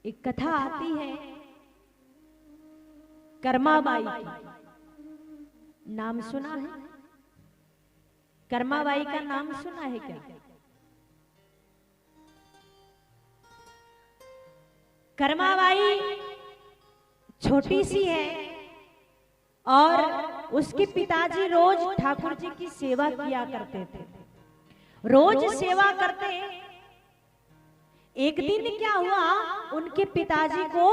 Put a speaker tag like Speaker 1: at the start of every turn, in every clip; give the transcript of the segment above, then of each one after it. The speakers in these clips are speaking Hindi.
Speaker 1: एक कथा आती है कर्माबाई की। नाम सुना है? कर्माबाई का नाम सुना है क्या? कर्माबाई छोटी सी है और उसके पिताजी रोज ठाकुर जी की सेवा किया करते थे, रोज सेवा करते। एक दिन क्या हुआ, उनके पिताजी को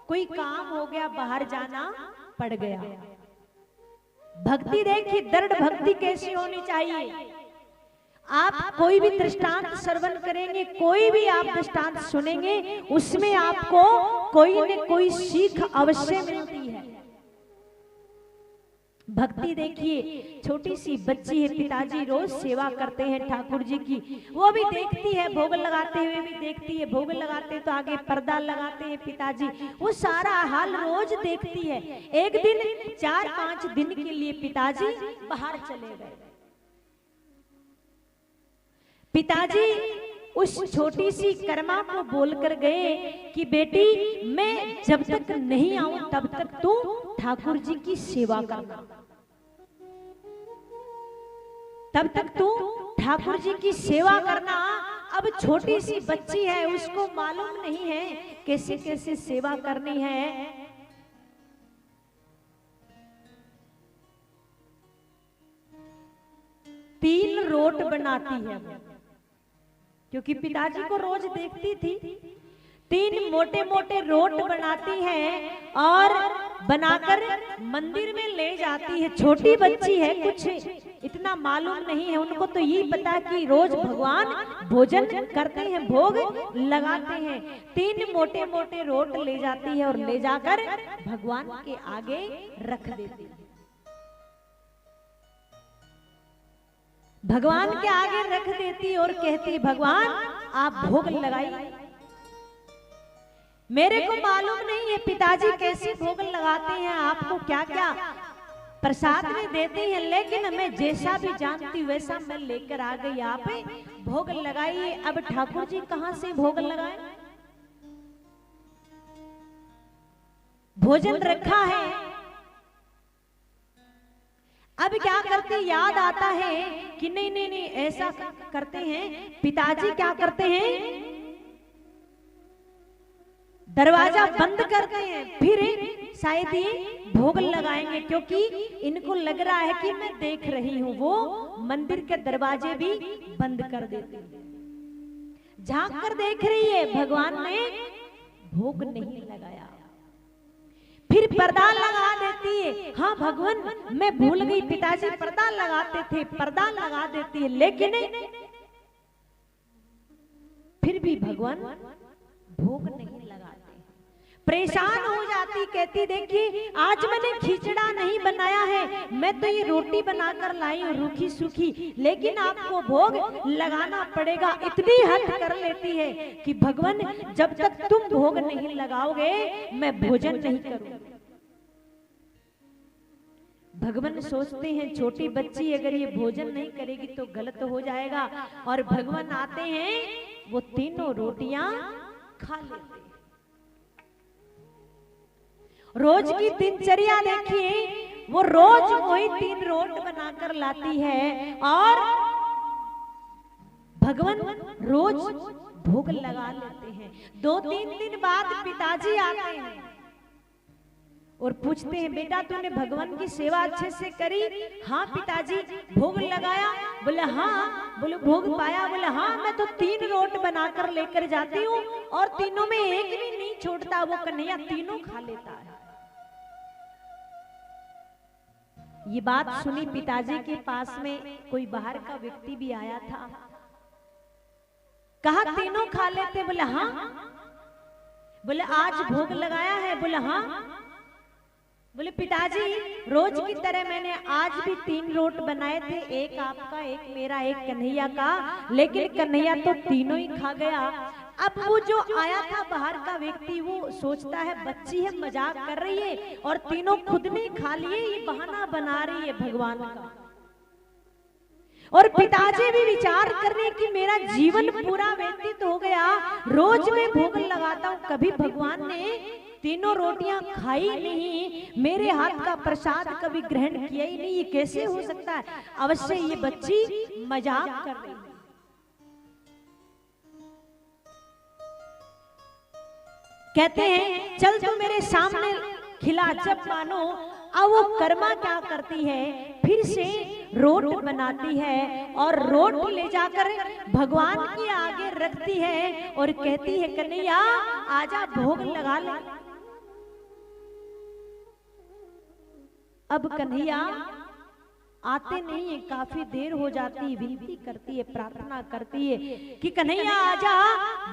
Speaker 1: कोई काम हो गया, बाहर जाना पड़ गया। भक्ति देखिए, दृढ़ भक्ति कैसी होनी चाहिए। आप कोई भी दृष्टांत श्रवण करेंगे, कोई भी आप दृष्टांत सुनेंगे, उसमें आपको कोई न कोई सीख अवश्य मिलती है। भक्ति देखिए, छोटी सी बच्ची है, पिताजी रोज सेवा करते हैं ठाकुर जी की, वो भी देखती है, भोग लगाते हुए भी देखती है, भोग लगाते तो आगे पर्दा लगाते हैं पिताजी, वो सारा हाल रोज देखती है। एक दिन 4-5 दिन के लिए पिताजी बाहर चले गए। पिताजी उस छोटी सी कर्मा को बोलकर गए कि बेटी, मैं जब तक नहीं आऊं तब तक तू ठाकुर जी की सेवा करना, तब तक तू ठाकुर जी की सेवा करना। अब छोटी सी बच्ची है, उसको मालूम नहीं है कैसे कैसे सेवा करनी है। तीन रोट बनाती है, क्योंकि पिताजी को रोज देखती थी। 3 मोटे मोटे रोट बनाती है और बनाकर मंदिर में ले जाती है। छोटी बच्ची है, कुछ इतना मालूम नहीं है, उनको तो ये पता कि रोज भगवान भोजन करते हैं, भोग लगाते हैं। 3 मोटे मोटे रोट ले जाती है और ले जाकर भगवान के आगे रख देती है। भगवान के आगे रख देती और कहती, भगवान आप भोग लगाइए। मेरे को मालूम नहीं है पिताजी कैसे भोग लगाते हैं, आपको क्या क्या प्रसाद में देते हैं, लेकिन मैं जैसा भी जानती वैसा मैं लेकर आ गई। आप भोग लगाइए। अब ठाकुर जी कहां से भोग लगाए? भोजन रखा है। अब क्या करते, याद आता है कि नहीं नहीं नहीं, ऐसा करते हैं। पिताजी क्या करते हैं, दरवाजा बंद करते हैं, फिर शायद ये भोग लगाएंगे, क्योंकि इनको लग रहा है कि मैं देख रही हूं। वो मंदिर के दरवाजे भी बंद कर देते हैं। झांक कर देख रही है, भगवान ने भोग नहीं लगाया। फिर पर्दा लगा देती है। हाँ भगवान, मैं भूल गई, पिताजी पर्दा लगाते थे, पर्दा लगा देती है, लेकिन फिर भी भगवान भोग नहीं लगाते। परेशान हो जाती, कहती देखिए आज मैंने खिचड़ा नहीं बनाया है, मैं तो ये रोटी बनाकर लाई हूँ रूखी सूखी, लेकिन आपको भोग लगाना पड़ेगा। इतनी हद कर लेती है कि भगवान जब तक तुम भोग नहीं लगाओगे मैं भोजन नहीं करूंगी। भगवान सोचते हैं छोटी बच्ची अगर ये भोजन नहीं करेगी तो गलत हो जाएगा, और भगवान आते हैं, वो तीनों रोटियां खा लेते हैं। रोज की दिनचर्या देखिए, वो रोज वही 3 रोट बनाकर लाती है और भगवान रोज भोग लगा लेते हैं। 2-3 दिन बाद पिताजी आते हैं और पूछते हैं, बेटा तूने भगवान की सेवा अच्छे से करी? हाँ पिताजी, भोग लगाया? बोले हाँ। बोले भोग पाया? बोले हाँ, मैं तो 3 रोट बनाकर लेकर जाती हूँ और तीनों में एक भी नहीं छोड़ता, वो कन्हैया तीनों खा लेता है। ये बात सुनी, पिताजी के पास में कोई बाहर का व्यक्ति भी आया था। कहा तीनों खा लेते? बोले हाँ। बोले आज भोग लगाया है? बोले हाँ। बोले पिताजी रोज की तरह मैंने आज भी 3 रोट बनाए थे, एक आपका, एक मेरा, एक कन्हैया का, लेकिन कन्हैया तो तीनों ही खा गया। अब वो जो आया था बाहर का व्यक्ति, वो सोचता है बच्ची है, मजाक कर रही है और तीनों खुद ने खा लिए, ये बहाना बना रही है भगवान का। और पिताजी भी विचार कर रहे कि मेरा जीवन पूरा व्यतीत हो गया, रोज मैं भोग लगाता हूँ, कभी भगवान ने तीनों रोटियां खाई नहीं, मेरे हाथ का प्रसाद कभी ग्रहण किया ही नहीं, ये कैसे हो सकता है? अवश्य ये बच्ची मजाक कर रही है। कहते हैं चल तू मेरे सामने खिला, जब मानो। अब वो कर्मा क्या करती है, फिर से रोट बनाती है और रोट ले जाकर भगवान के आगे रखती है और कहती है कन्हैया आजा भोग लगा ले। अब कन्हैया आते नहीं है, काफी देर हो जाती है, विनती करती है, प्रार्थना करती है कि कन्हैया आजा,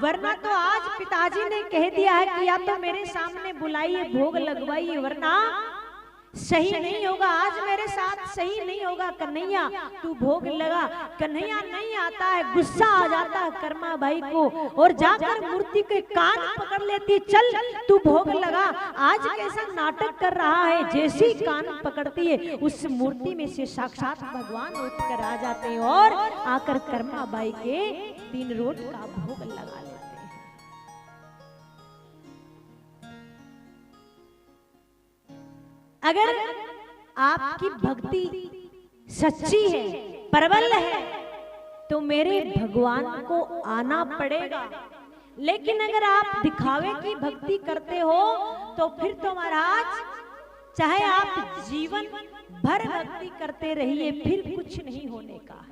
Speaker 1: वरना तो आज पिताजी ने कह दिया है कि या तो मेरे सामने बुलाइए, भोग लगवाइए, वरना सही नहीं होगा, आज मेरे साथ सही नहीं होगा। कन्हैया तू भोग लगा। कन्हैया नहीं आता है, गुस्सा आ जाता है कर्मा बाई को और जाकर मूर्ति के कान पकड़ लेती, चल तू भोग लगा। आज कैसा नाटक कर रहा है? जैसी कान पकड़ती है उस मूर्ति में से साक्षात भगवान उठकर आ जाते हैं और आकर कर्मा बाई के 3 रोट का भोग लगा लेते हैं। अगर आपकी भक्ति सच्ची है, प्रबल है, तो मेरे भगवान को आना पड़ेगा। लेकिन अगर आप दिखावे की भक्ति करते हो तो फिर तो महाराज चाहे आप जीवन भर भक्ति करते रहिए, फिर कुछ नहीं होने का।